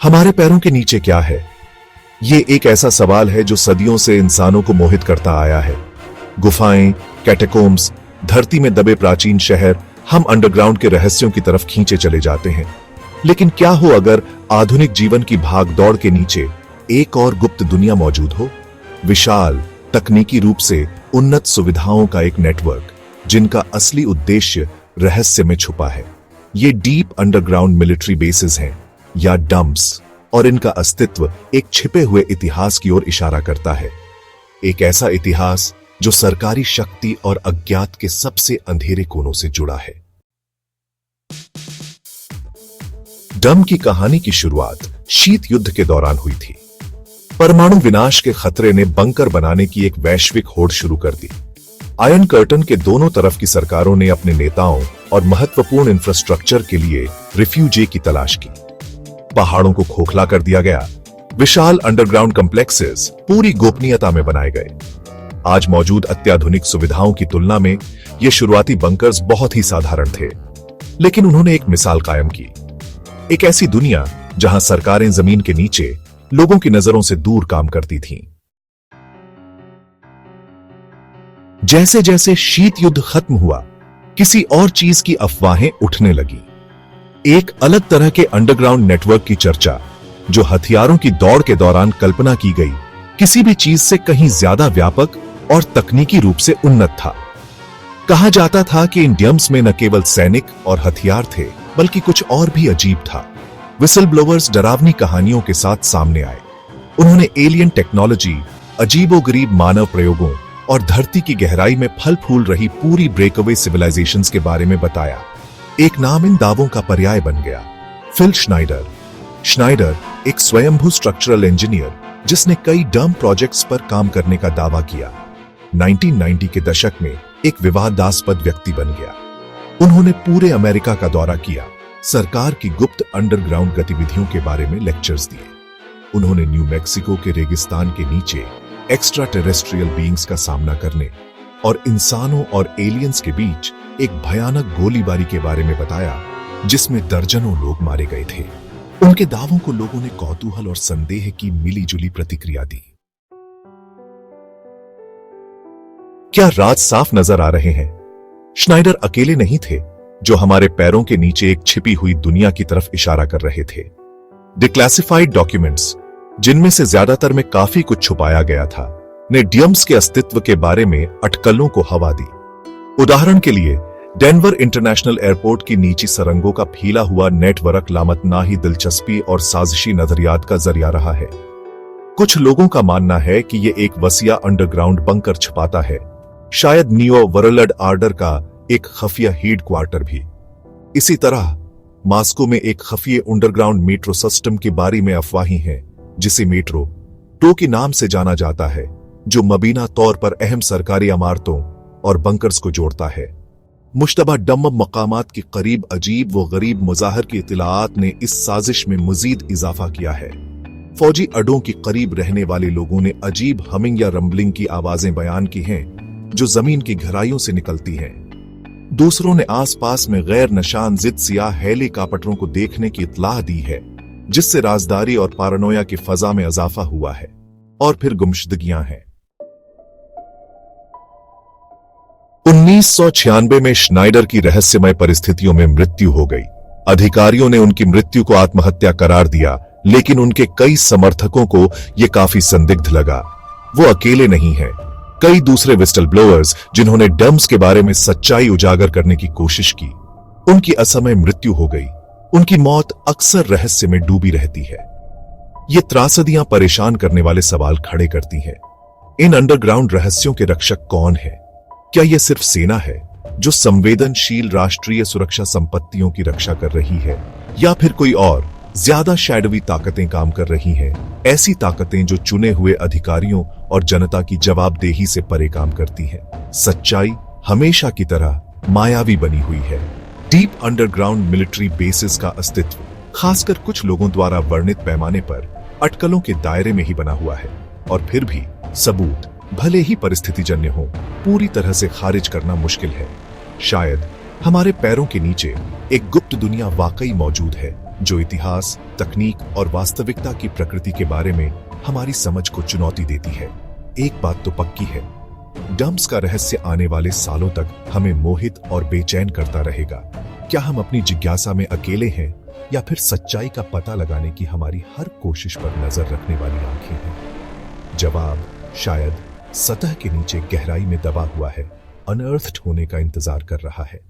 हमारे पैरों के नीचे क्या है? ये एक ऐसा सवाल है जो सदियों से इंसानों को मोहित करता आया है। गुफाएं, कैटेकोम्स, धरती में दबे प्राचीन शहर, हम अंडरग्राउंड के रहस्यों की तरफ खींचे चले जाते हैं। लेकिन क्या हो अगर आधुनिक जीवन की भागदौड़ के नीचे एक और गुप्त दुनिया मौजूद हो? विशाल, तकनीकी रूप से उन्नत सुविधाओं का एक नेटवर्क, जिनका असली उद्देश्य रहस्य में छुपा है। ये डीप अंडरग्राउंड मिलिट्री बेसेस हैं या डंप्स, और इनका अस्तित्व एक छिपे हुए इतिहास की ओर इशारा करता है। एक ऐसा इतिहास जो सरकारी शक्ति और अज्ञात के सबसे अंधेरे कोनों से जुड़ा है। डम की कहानी की शुरुआत शीत युद्ध के दौरान हुई थी। परमाणु विनाश के खतरे ने बंकर बनाने की एक वैश्विक होड़ शुरू कर दी। आयरन कर्टन के दोनों तरफ की सरकारों ने अपने नेताओं और महत्वपूर्ण इंफ्रास्ट्रक्चर के लिए रिफ्यूजी की तलाश की। पहाड़ों को खोखला कर दिया गया। विशाल अंडरग्राउंड कॉम्प्लेक्सेस पूरी गोपनीयता में बनाए गए। आज मौजूद अत्याधुनिक सुविधाओं की तुलना में ये शुरुआती बंकर्स बहुत ही साधारण थे, लेकिन उन्होंने एक मिसाल कायम की। एक ऐसी दुनिया जहां सरकारें जमीन के नीचे लोगों की नजरों से दूर काम करती थीं। जैसे जैसे शीत युद्ध खत्म हुआ, किसी और चीज की अफवाहें उठने लगी। एक अलग तरह के अंडरग्राउंड नेटवर्क की चर्चा, जो हथियारों की दौड़ के दौरान कल्पना की गई किसी भी चीज से कहीं ज्यादा व्यापक और तकनीकी रूप से उन्नत था। कहा जाता था कि इन डम्प्स में न केवल सैनिक और हथियार थे, बल्कि कुछ और भी अजीब था। विसल ब्लोवर्स डरावनी कहानियों के साथ सामने आए। उन्होंने एलियन टेक्नोलॉजी, अजीबोगरीब मानव प्रयोगों और धरती की गहराई में फल फूल रही पूरी ब्रेकअवे सिविलाइजेशंस के बारे में बताया। एक नाम इन दावों का पर्याय बन गया, फिल श्नाइडर। श्नाइडर एक स्वयंभू स्ट्रक्चरल इंजीनियर जिसने कई डम प्रोजेक्ट्स पर काम करने का दावा किया, 1990 के दशक में एक विवादास्पद व्यक्ति बन गया। उन्होंने पूरे अमेरिका का दौरा किया, सरकार की गुप्त अंडरग्राउंड गतिविधियों के बारे में लेक्चर्स दिए। उन्होंने न्यू मैक्सिको के रेगिस्तान के नीचे एक्स्ट्रा टेरेस्ट्रियल बीइंग्स का सामना करने और इंसानों और एलियंस के बीच एक भयानक गोलीबारी के बारे में बताया, जिसमें दर्जनों लोग मारे गए थे। उनके दावों को लोगों ने कौतूहल और संदेह की मिलीजुली प्रतिक्रिया दी। क्या राज साफ नजर आ रहे हैं? श्नाइडर अकेले नहीं थे जो हमारे पैरों के नीचे एक छिपी हुई दुनिया की तरफ इशारा कर रहे थे। डिक्लासिफाइड डॉक्यूमेंट्स, जिनमें से ज्यादातर में काफी कुछ छुपाया गया था, ने डम्प्स के अस्तित्व के बारे में अटकलों को हवा दी। उदाहरण के लिए, डेनवर इंटरनेशनल एयरपोर्ट की नीची सुरंगों का फैला हुआ नेटवर्क लामतनाही ही दिलचस्पी और साजिशी नजरियात का जरिया रहा है। कुछ लोगों का मानना है कि यह एक वसीया अंडरग्राउंड बंकर छुपाता है, शायद नियो वर्ल्ड ऑर्डर का एक खफिया हेड क्वार्टर भी। इसी तरह मॉस्को में एक खफिया अंडरग्राउंड मेट्रो सिस्टम के बारे में अफवाही हैं, जिसे मेट्रो 2 के नाम से जाना जाता है, जो मबीना तौर पर अहम सरकारी इमारतों और बंकर्स को जोड़ता है। मुश्तबा डम मकामात के करीब अजीब व गरीब मुजाहर की इत्तलाआत ने इस साजिश में मजीद इजाफा किया है। फौजी अड्डों के करीब रहने वाले लोगों ने अजीब हमिंग या रंबलिंग की आवाजें बयान की हैं, जो जमीन की गहराइयों से निकलती हैं। दूसरों ने आसपास में गैर निशान जिद सियाह हेलीकॉप्टरों को देखने की इत्तला दी है, जिससे राजदारी और पारानोया की फजा में इजाफा हुआ है। और फिर गुमशुदगियां हैं। 1996 में श्नाइडर की रहस्यमय परिस्थितियों में मृत्यु हो गई। अधिकारियों ने उनकी मृत्यु को आत्महत्या करार दिया, लेकिन उनके कई समर्थकों को यह काफी संदिग्ध लगा। वो अकेले नहीं हैं। कई दूसरे विस्टल ब्लोअर्स, जिन्होंने डम्प्स के बारे में सच्चाई उजागर करने की कोशिश की, उनकी असमय मृत्यु हो गई। उनकी मौत अक्सर रहस्य में डूबी रहती है। ये त्रासदियां परेशान करने वाले सवाल खड़े करती हैं। इन अंडरग्राउंड रहस्यों के रक्षक कौन है? क्या यह सिर्फ सेना है जो संवेदनशील राष्ट्रीय सुरक्षा संपत्तियों की रक्षा कर रही है, या फिर कोई और ज्यादा शैडवी ताकतें काम कर रही हैं? ऐसी ताकतें जो चुने हुए अधिकारियों और जनता की जवाबदेही से परे काम करती हैं। सच्चाई हमेशा की तरह मायावी बनी हुई है। डीप अंडरग्राउंड मिलिट्री बेसिस का अस्तित्व, खासकर कुछ लोगों द्वारा वर्णित पैमाने पर, अटकलों के दायरे में ही बना हुआ है, और फिर भी सबूत, भले ही परिस्थितिजन्य हो, पूरी तरह से खारिज करना मुश्किल है। शायद हमारे पैरों के नीचे एक गुप्त दुनिया वाकई मौजूद है, जो इतिहास, तकनीक और वास्तविकता की प्रकृति के बारे में हमारी समझ को चुनौती देती है। एक बात तो पक्की है, डम्प्स का रहस्य आने वाले सालों तक हमें मोहित और बेचैन करता रहेगा। क्या हम अपनी जिज्ञासा में अकेले हैं या फिर सच्चाई का पता लगाने की हमारी हर कोशिश पर नजर रखने वाली आंखें हैं? जवाब शायद सतह के नीचे गहराई में दबा हुआ है, अनअर्थड होने का इंतजार कर रहा है।